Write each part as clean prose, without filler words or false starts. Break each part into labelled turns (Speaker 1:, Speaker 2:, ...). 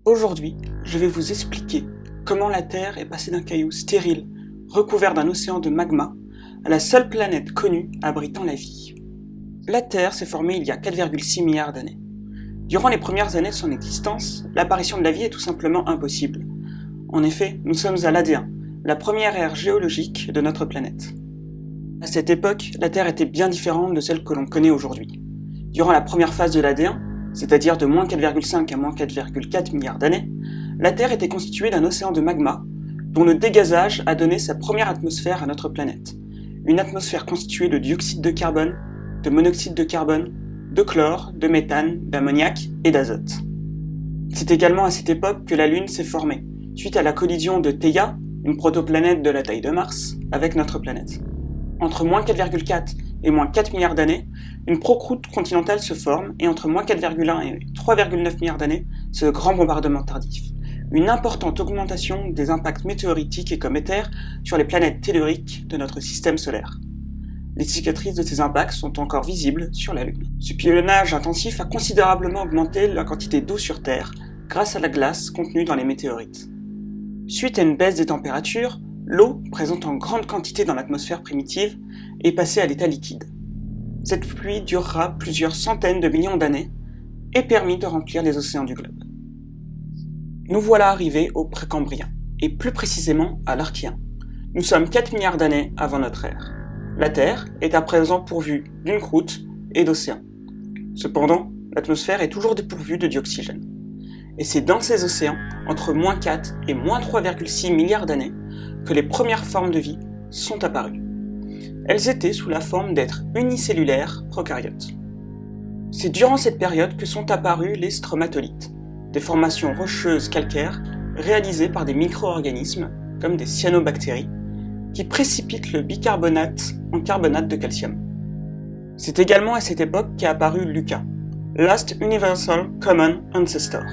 Speaker 1: Aujourd'hui, je vais vous expliquer comment la Terre est passée d'un caillou stérile, recouvert d'un océan de magma, à la seule planète connue abritant la vie. La Terre s'est formée il y a 4,6 milliards d'années. Durant les premières années de son existence, l'apparition de la vie est tout simplement impossible. En effet, nous sommes à l'AD1, la première ère géologique de notre planète. À cette époque, la Terre était bien différente de celle que l'on connaît aujourd'hui. Durant la première phase de l'AD1, c'est-à-dire de moins 4,5 à moins 4,4 milliards d'années, la Terre était constituée d'un océan de magma, dont le dégazage a donné sa première atmosphère à notre planète. Une atmosphère constituée de dioxyde de carbone, de monoxyde de carbone, de chlore, de méthane, d'ammoniac et d'azote. C'est également à cette époque que la Lune s'est formée, suite à la collision de Theia, une protoplanète de la taille de Mars, avec notre planète. Entre moins 4,4 et moins 4 milliards d'années, une procroûte continentale se forme, et entre moins 4,1 et 3,9 milliards d'années, ce grand bombardement tardif. Une importante augmentation des impacts météoritiques et cométaires sur les planètes telluriques de notre système solaire. Les cicatrices de ces impacts sont encore visibles sur la Lune. Ce pilonnage intensif a considérablement augmenté la quantité d'eau sur Terre grâce à la glace contenue dans les météorites. Suite à une baisse des températures, l'eau, présente en grande quantité dans l'atmosphère primitive, est passée à l'état liquide. Cette pluie durera plusieurs centaines de millions d'années et permit de remplir les océans du globe. Nous voilà arrivés au Précambrien, et plus précisément à l'Archéen. Nous sommes 4 milliards d'années avant notre ère. La Terre est à présent pourvue d'une croûte et d'océans. Cependant, l'atmosphère est toujours dépourvue de dioxygène. Et c'est dans ces océans, entre moins 4 et moins 3,6 milliards d'années, que les premières formes de vie sont apparues. Elles étaient sous la forme d'êtres unicellulaires prokaryotes. C'est durant cette période que sont apparus les stromatolites, des formations rocheuses calcaires réalisées par des micro-organismes comme des cyanobactéries qui précipitent le bicarbonate en carbonate de calcium. C'est également à cette époque qu'est apparu l'UCA, Last Universal Common Ancestor,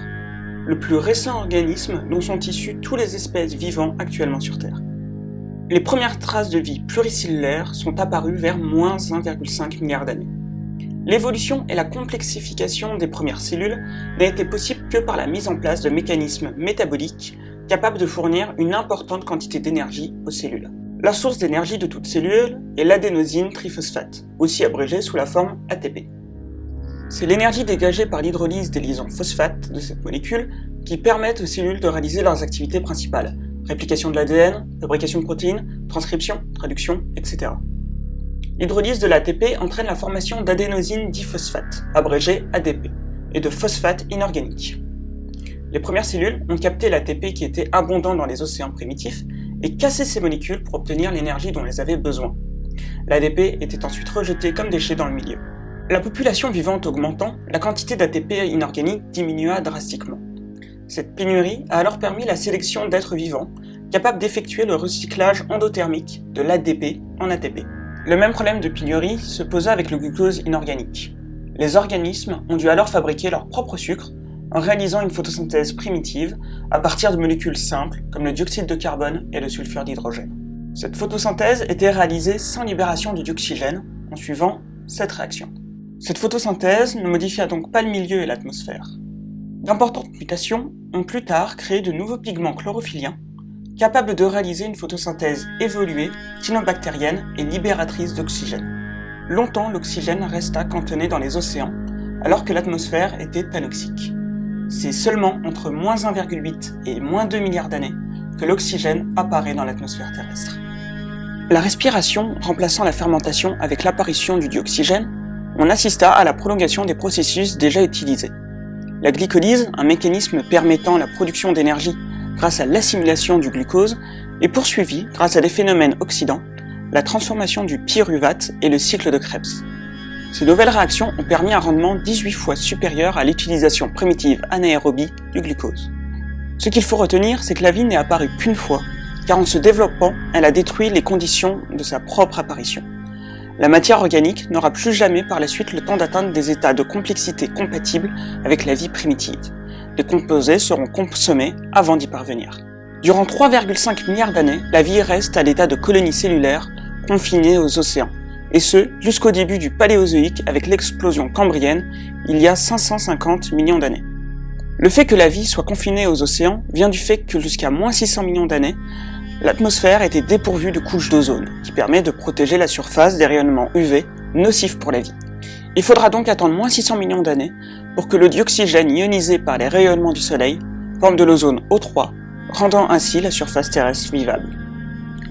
Speaker 1: le plus récent organisme dont sont issus toutes les espèces vivant actuellement sur Terre. Les premières traces de vie pluricellulaire sont apparues vers moins 1,5 milliard d'années. L'évolution et la complexification des premières cellules n'a été possible que par la mise en place de mécanismes métaboliques capables de fournir une importante quantité d'énergie aux cellules. La source d'énergie de toute cellule est l'adénosine triphosphate, aussi abrégée sous la forme ATP. C'est l'énergie dégagée par l'hydrolyse des liaisons phosphates de cette molécule qui permettent aux cellules de réaliser leurs activités principales: réplication de l'ADN, fabrication de protéines, transcription, traduction, etc. L'hydrolyse de l'ATP entraîne la formation d'adénosine diphosphate, abrégé ADP, et de phosphate inorganique. Les premières cellules ont capté l'ATP qui était abondant dans les océans primitifs et cassé ces molécules pour obtenir l'énergie dont elles avaient besoin. L'ADP était ensuite rejeté comme déchet dans le milieu. La population vivante augmentant, la quantité d'ATP inorganique diminua drastiquement. Cette pénurie a alors permis la sélection d'êtres vivants capables d'effectuer le recyclage endothermique de l'ADP en ATP. Le même problème de pénurie se posa avec le glucose inorganique. Les organismes ont dû alors fabriquer leur propre sucre en réalisant une photosynthèse primitive à partir de molécules simples comme le dioxyde de carbone et le sulfure d'hydrogène. Cette photosynthèse était réalisée sans libération de dioxygène en suivant cette réaction. Cette photosynthèse ne modifia donc pas le milieu et l'atmosphère. D'importantes mutations ont plus tard créé de nouveaux pigments chlorophylliens capables de réaliser une photosynthèse évoluée, cyanobactérienne et libératrice d'oxygène. Longtemps, l'oxygène resta cantonné dans les océans, alors que l'atmosphère était anoxique. C'est seulement entre moins 1,8 et moins 2 milliards d'années que l'oxygène apparaît dans l'atmosphère terrestre. La respiration remplaçant la fermentation avec l'apparition du dioxygène, on assista à la prolongation des processus déjà utilisés. La glycolyse, un mécanisme permettant la production d'énergie grâce à l'assimilation du glucose, est poursuivie grâce à des phénomènes oxydants, la transformation du pyruvate et le cycle de Krebs. Ces nouvelles réactions ont permis un rendement 18 fois supérieur à l'utilisation primitive anaérobie du glucose. Ce qu'il faut retenir, c'est que la vie n'est apparue qu'une fois, car en se développant, elle a détruit les conditions de sa propre apparition. La matière organique n'aura plus jamais par la suite le temps d'atteindre des états de complexité compatibles avec la vie primitive. Les composés seront consommés avant d'y parvenir. Durant 3,5 milliards d'années, la vie reste à l'état de colonie cellulaire confinée aux océans, et ce, jusqu'au début du Paléozoïque avec l'explosion cambrienne, il y a 550 millions d'années. Le fait que la vie soit confinée aux océans vient du fait que jusqu'à moins 600 millions d'années, l'atmosphère était dépourvue de couches d'ozone, qui permet de protéger la surface des rayonnements UV nocifs pour la vie. Il faudra donc attendre moins 600 millions d'années pour que le dioxygène ionisé par les rayonnements du Soleil forme de l'ozone O3, rendant ainsi la surface terrestre vivable.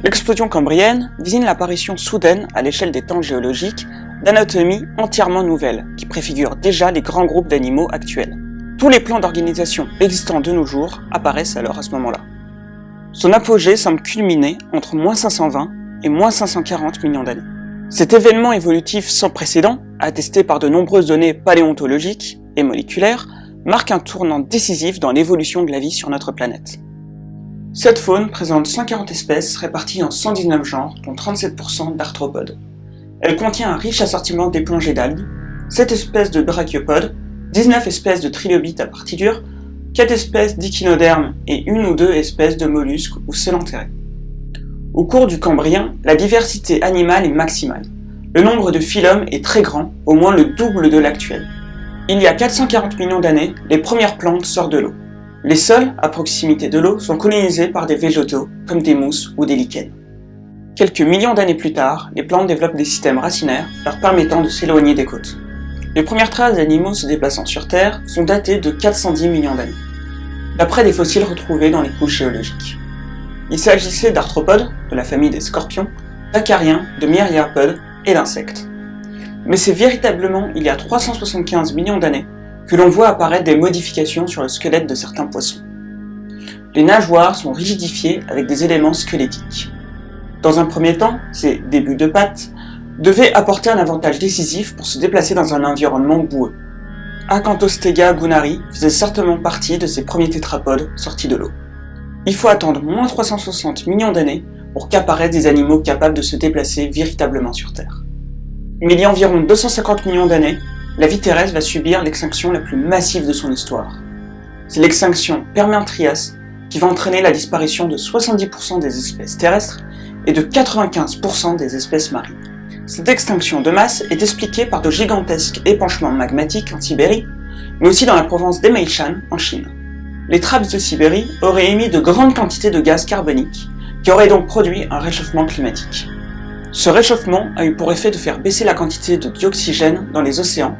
Speaker 1: L'explosion cambrienne désigne l'apparition soudaine à l'échelle des temps géologiques d'anatomies entièrement nouvelles, qui préfigurent déjà les grands groupes d'animaux actuels. Tous les plans d'organisation existants de nos jours apparaissent alors à ce moment-là. Son apogée semble culminer entre moins 520 et moins 540 millions d'années. Cet événement évolutif sans précédent, attesté par de nombreuses données paléontologiques et moléculaires, marque un tournant décisif dans l'évolution de la vie sur notre planète. Cette faune présente 140 espèces réparties en 119 genres, dont 37% d'arthropodes. Elle contient un riche assortiment d'éponges et d'algues, 7 espèces de brachiopodes, 19 espèces de trilobites à partie dure, 4 espèces d'échinodermes et 1 ou 2 espèces de mollusques ou célenterés. Au cours du Cambrien, la diversité animale est maximale. Le nombre de phylums est très grand, au moins le double de l'actuel. Il y a 440 millions d'années, les premières plantes sortent de l'eau. Les sols, à proximité de l'eau, sont colonisés par des végétaux, comme des mousses ou des lichens. Quelques millions d'années plus tard, les plantes développent des systèmes racinaires, leur permettant de s'éloigner des côtes. Les premières traces d'animaux se déplaçant sur Terre sont datées de 410 millions d'années, d'après des fossiles retrouvés dans les couches géologiques. Il s'agissait d'arthropodes, de la famille des scorpions, d'acariens, de myriapodes et d'insectes. Mais c'est véritablement il y a 375 millions d'années que l'on voit apparaître des modifications sur le squelette de certains poissons. Les nageoires sont rigidifiées avec des éléments squelettiques. Dans un premier temps, ces débuts de pattes devaient apporter un avantage décisif pour se déplacer dans un environnement boueux. Acanthostega gunnari faisait certainement partie de ces premiers tétrapodes sortis de l'eau. Il faut attendre moins 360 millions d'années pour qu'apparaissent des animaux capables de se déplacer véritablement sur Terre. Mais il y a environ 250 millions d'années, la vie terrestre va subir l'extinction la plus massive de son histoire. C'est l'extinction Permien-Trias qui va entraîner la disparition de 70% des espèces terrestres et de 95% des espèces marines. Cette extinction de masse est expliquée par de gigantesques épanchements magmatiques en Sibérie, mais aussi dans la province d'Emeishan en Chine. Les trappes de Sibérie auraient émis de grandes quantités de gaz carbonique, qui auraient donc produit un réchauffement climatique. Ce réchauffement a eu pour effet de faire baisser la quantité de dioxygène dans les océans,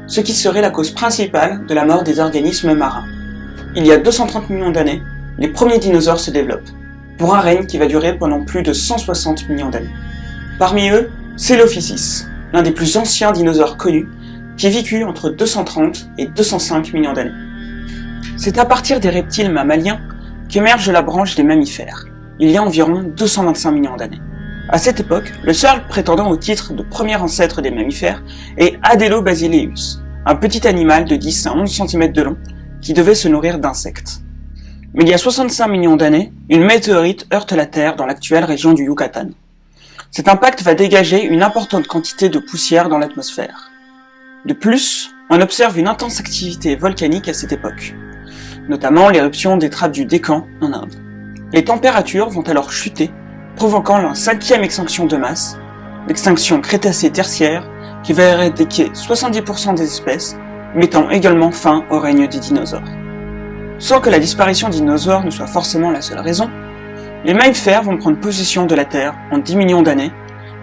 Speaker 1: ce qui serait la cause principale de la mort des organismes marins. Il y a 230 millions d'années, les premiers dinosaures se développent, pour un règne qui va durer pendant plus de 160 millions d'années. Parmi eux, Coelophysis, l'un des plus anciens dinosaures connus, qui vécut entre 230 et 205 millions d'années. C'est à partir des reptiles mammaliens qu'émerge la branche des mammifères, il y a environ 225 millions d'années. À cette époque, le seul prétendant au titre de premier ancêtre des mammifères est Adelobasileus, un petit animal de 10 à 11 cm de long qui devait se nourrir d'insectes. Mais il y a 65 millions d'années, une météorite heurte la Terre dans l'actuelle région du Yucatan. Cet impact va dégager une importante quantité de poussière dans l'atmosphère. De plus, on observe une intense activité volcanique à cette époque, notamment l'éruption des trappes du Décan en Inde. Les températures vont alors chuter, provoquant la 5e extinction de masse, l'extinction Crétacé-Tertiaire, qui va éradiquer 70% des espèces, mettant également fin au règne des dinosaures. Sans que la disparition des dinosaures ne soit forcément la seule raison, les mammifères vont prendre possession de la Terre en 10 millions d'années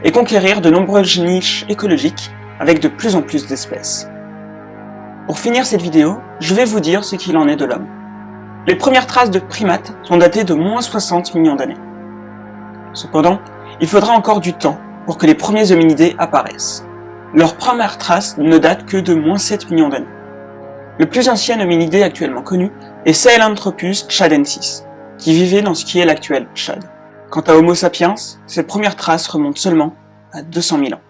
Speaker 1: et conquérir de nombreuses niches écologiques avec de plus en plus d'espèces. Pour finir cette vidéo, je vais vous dire ce qu'il en est de l'homme. Les premières traces de primates sont datées de moins 60 millions d'années. Cependant, il faudra encore du temps pour que les premiers hominidés apparaissent. Leurs premières traces ne datent que de moins 7 millions d'années. Le plus ancien hominidé actuellement connu est Sahelanthropus tchadensis, qui vivait dans ce qui est l'actuel Tchad. Quant à Homo sapiens, ses premières traces remontent seulement à 200 000 ans.